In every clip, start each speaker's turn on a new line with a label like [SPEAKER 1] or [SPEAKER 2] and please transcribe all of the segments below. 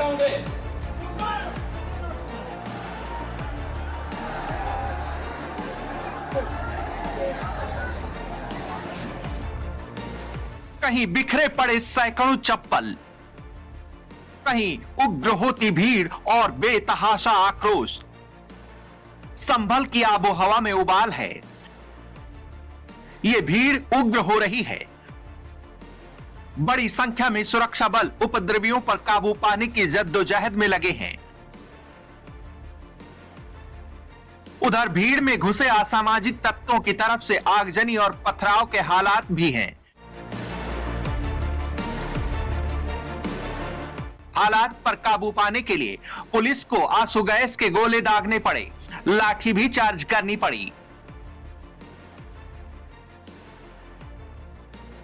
[SPEAKER 1] लगाओगे?
[SPEAKER 2] कहीं बिखरे पड़े सैकड़ों चप्पल, कहीं उग्र होती भीड़ और बेतहाशा आक्रोश। संभल की आबोहवा में उबाल है। ये भीड़ उग्र हो रही है। बड़ी संख्या में सुरक्षा बल उपद्रवियों पर काबू पाने की जद्दोजहद में लगे हैं। उधर भीड़ में घुसे असामाजिक तत्वों की तरफ से आगजनी और पथराव के हालात भी हैं। हालात पर काबू पाने के लिए पुलिस को आंसू गैस के गोले दागने पड़े, लाठी भी चार्ज करनी पड़ी।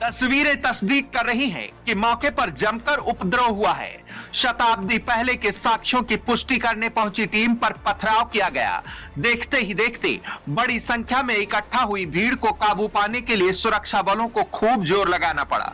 [SPEAKER 2] तस्वीरें तस्दीक कर रही हैं कि मौके पर जमकर उपद्रव हुआ है। शताब्दी पहले के साक्ष्यों की पुष्टि करने पहुंची टीम पर पथराव किया गया। देखते ही देखते बड़ी संख्या में इकट्ठा हुई भीड़ को काबू पाने के लिए सुरक्षा बलों को खूब जोर लगाना पड़ा।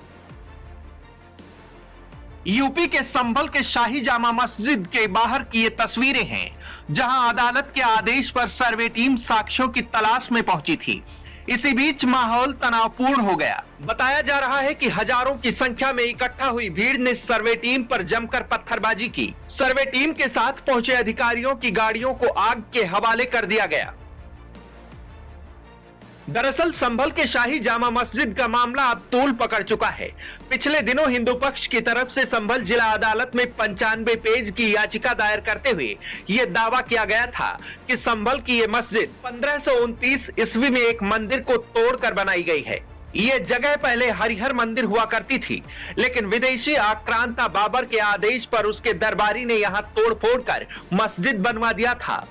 [SPEAKER 2] यूपी के संभल के शाही जामा मस्जिद के बाहर की ये तस्वीरें हैं, जहां अदालत के आदेश पर सर्वे टीम साक्ष्यों की तलाश में पहुंची थी। इसी बीच माहौल तनावपूर्ण हो गया। बताया जा रहा है कि हजारों की संख्या में इकट्ठा हुई भीड़ ने सर्वे टीम पर जमकर पत्थरबाजी की। सर्वे टीम के साथ पहुंचे अधिकारियों की गाड़ियों को आग के हवाले कर दिया गया। दरअसल संभल के शाही जामा मस्जिद का मामला अब तूल पकड़ चुका है। पिछले दिनों हिंदू पक्ष की तरफ से संभल जिला अदालत में 95 पेज की याचिका दायर करते हुए यह दावा किया गया था कि संभल की यह मस्जिद 1529 ईस्वी में एक मंदिर को तोड़कर बनाई गई है। ये जगह पहले हरिहर मंदिर हुआ करती थी, लेकिन विदेशी आक्रांता बाबर के आदेश पर उसके दरबारी ने यहाँ तोड़फोड़ कर मस्जिद बनवा दिया था।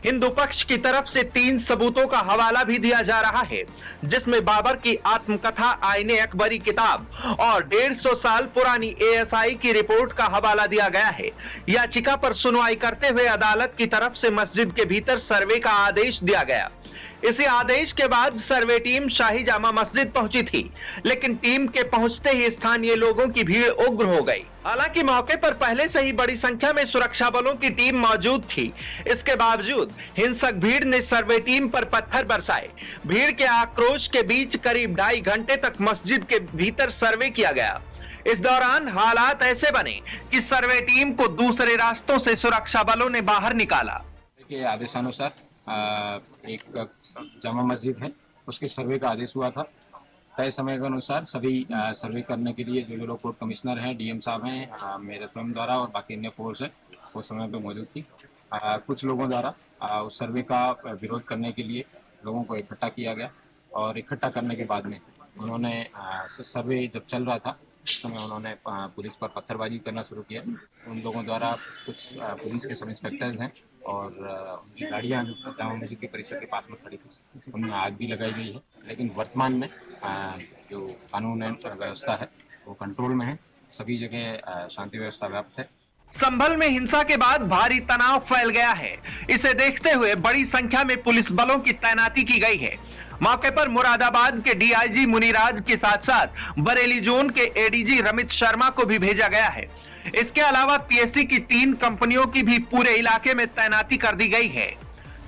[SPEAKER 2] हिंदू पक्ष की तरफ से 3 सबूतों का हवाला भी दिया जा रहा है, जिसमें बाबर की आत्मकथा आईने अकबरी किताब और 150 साल पुरानी एएसआई की रिपोर्ट का हवाला दिया गया है। याचिका पर सुनवाई करते हुए अदालत की तरफ से मस्जिद के भीतर सर्वे का आदेश दिया गया। इसी आदेश के बाद सर्वे टीम शाही जामा मस्जिद पहुंची थी, लेकिन टीम के पहुंचते ही स्थानीय लोगों की भीड़ उग्र हो गई। हालांकि मौके पर पहले से ही बड़ी संख्या में सुरक्षा बलों की टीम मौजूद थी। इसके बावजूद हिंसक भीड़ ने सर्वे टीम पर पत्थर बरसाए। भीड़ के आक्रोश के बीच करीब 2.5 घंटे तक मस्जिद के भीतर सर्वे किया गया। इस दौरान हालात ऐसे बने कि सर्वे टीम को दूसरे रास्तों से सुरक्षा बलों ने बाहर निकाला।
[SPEAKER 3] के आदेशानुसार एक जामा मस्जिद है, उसके सर्वे का आदेश हुआ था। तय समय के अनुसार सभी सर्वे करने के लिए जो लोग कोर्ट कमिश्नर हैं, डीएम साहब हैं, मेरे स्वयं द्वारा और बाकी अन्य फोर्स है वो समय पे मौजूद थी। कुछ लोगों द्वारा उस सर्वे का विरोध करने के लिए लोगों को इकट्ठा किया गया और इकट्ठा करने के बाद में उन्होंने सर्वे जब चल रहा था उस समय उन्होंने पुलिस पर पत्थरबाजी करना शुरू किया। उन लोगों द्वारा कुछ पुलिस के सब इंस्पेक्टर्स हैं और उनकी गाड़ियाँ जामा मस्जिद के परिसर के पास में खड़ी थी, उनमें आग भी लगाई गई है। लेकिन वर्तमान में जो कानून व्यवस्था है वो कंट्रोल में है, सभी जगह शांति व्यवस्था व्याप्त है।
[SPEAKER 2] संभल में हिंसा के बाद भारी तनाव फैल गया है। इसे देखते हुए बड़ी संख्या में पुलिस बलों की तैनाती की गई है। मौके पर मुरादाबाद के डीआईजी मुनिराज के साथ साथ बरेली जोन के एडीजी रमित शर्मा को भी भेजा गया है। इसके अलावा पीएससी की 3 कंपनियों की भी पूरे इलाके में तैनाती कर दी गई है।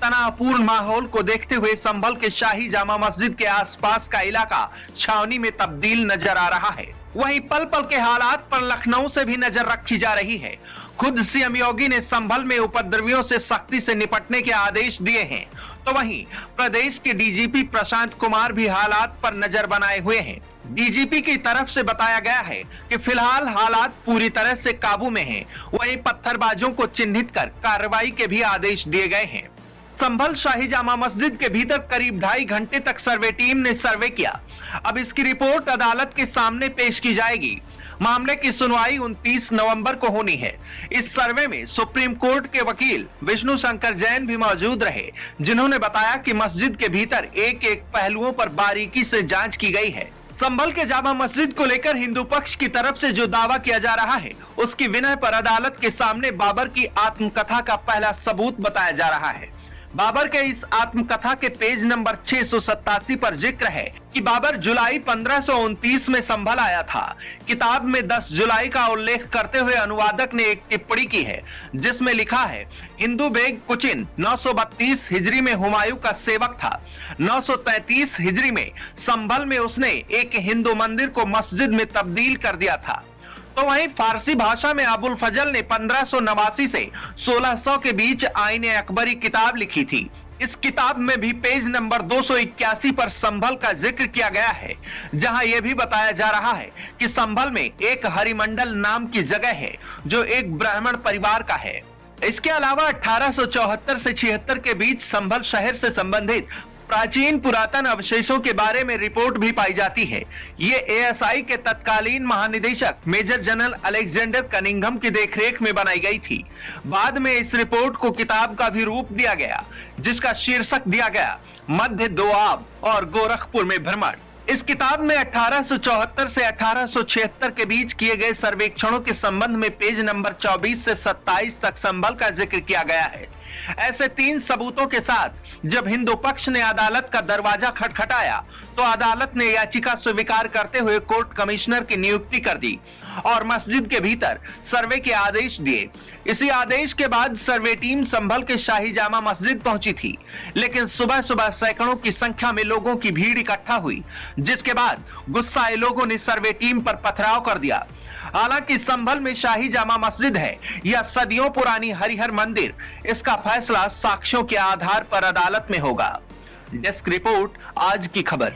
[SPEAKER 2] तनावपूर्ण माहौल को देखते हुए संभल के शाही जामा मस्जिद के आसपास का इलाका छावनी में तब्दील नजर आ रहा है। वहीं पल पल के हालात पर लखनऊ से भी नजर रखी जा रही है। खुद सीएम योगी ने संभल में उपद्रवियों से सख्ती से निपटने के आदेश दिए हैं, तो वहीं प्रदेश के डीजीपी प्रशांत कुमार भी हालात पर नजर बनाए हुए हैं। डीजीपी की तरफ से बताया गया है कि फिलहाल हालात पूरी तरह से काबू में हैं। वहीं पत्थरबाजों को चिन्हित कर कार्रवाई के भी आदेश दिए गए हैं। संभल शाही जामा मस्जिद के भीतर करीब 2.5 घंटे तक सर्वे टीम ने सर्वे किया। अब इसकी रिपोर्ट अदालत के सामने पेश की जाएगी। मामले की सुनवाई 29 नवंबर को होनी है। इस सर्वे में सुप्रीम कोर्ट के वकील विष्णु शंकर जैन भी मौजूद रहे, जिन्होंने बताया कि मस्जिद के भीतर एक एक पहलुओं पर बारीकी से जांच की गई है। संभल के जामा मस्जिद को लेकर हिंदू पक्ष की तरफ से जो दावा किया जा रहा है, उसकी विनय पर अदालत के सामने बाबर की आत्मकथा का पहला सबूत बताया जा रहा है। बाबर के इस आत्मकथा के पेज नंबर 687 पर जिक्र है कि बाबर जुलाई 1529 में संभल आया था। किताब में 10 जुलाई का उल्लेख करते हुए अनुवादक ने एक टिप्पणी की है जिसमें लिखा है, हिंदू बेग कुचिन 932 हिजरी में हुमायूं का सेवक था। 933 हिजरी में संभल में उसने एक हिंदू मंदिर को मस्जिद में तब्दील कर दिया था। तो वहीं फारसी भाषा में अबुल फजल ने 1589 से 1600 के बीच आईने अकबरी किताब लिखी थी। इस किताब में भी पेज नंबर 281 पर संभल का जिक्र किया गया है, जहां यह भी बताया जा रहा है कि संभल में एक हरिमंडल नाम की जगह है जो एक ब्राह्मण परिवार का है। इसके अलावा 1874 से 76 के बीच संभल शहर से संबंधित प्राचीन पुरातन अवशेषों के बारे में रिपोर्ट भी पाई जाती है। ये एएसआई के तत्कालीन महानिदेशक मेजर जनरल अलेक्जेंडर कनिंघम की देखरेख में बनाई गई थी। बाद में इस रिपोर्ट को किताब का भी रूप दिया गया, जिसका शीर्षक दिया गया मध्य दोआब और गोरखपुर में भ्रमण। इस किताब में 1874 से 1876 के बीच किए गए सर्वेक्षणों के संबंध में पेज नंबर 24 से 27 तक संभल का जिक्र किया गया है। ऐसे 3 सबूतों के साथ जब हिंदू पक्ष ने अदालत का दरवाजा खटखटाया तो अदालत ने याचिका स्वीकार करते हुए कोर्ट कमिश्नर की नियुक्ति कर दी और मस्जिद के भीतर सर्वे के आदेश दिए। इसी आदेश के बाद सर्वे टीम संभल के शाही जामा मस्जिद पहुंची थी, लेकिन सुबह सुबह सैकड़ों की संख्या में लोगों की भीड़ इकट्ठा हुई, जिसके बाद गुस्साए लोगों ने सर्वे टीम पर पथराव कर दिया। हालांकि संभल में शाही जामा मस्जिद है या सदियों पुरानी हरिहर मंदिर, इसका फैसला साक्ष्यों के आधार पर अदालत में होगा। डेस्क रिपोर्ट, आज की खबर।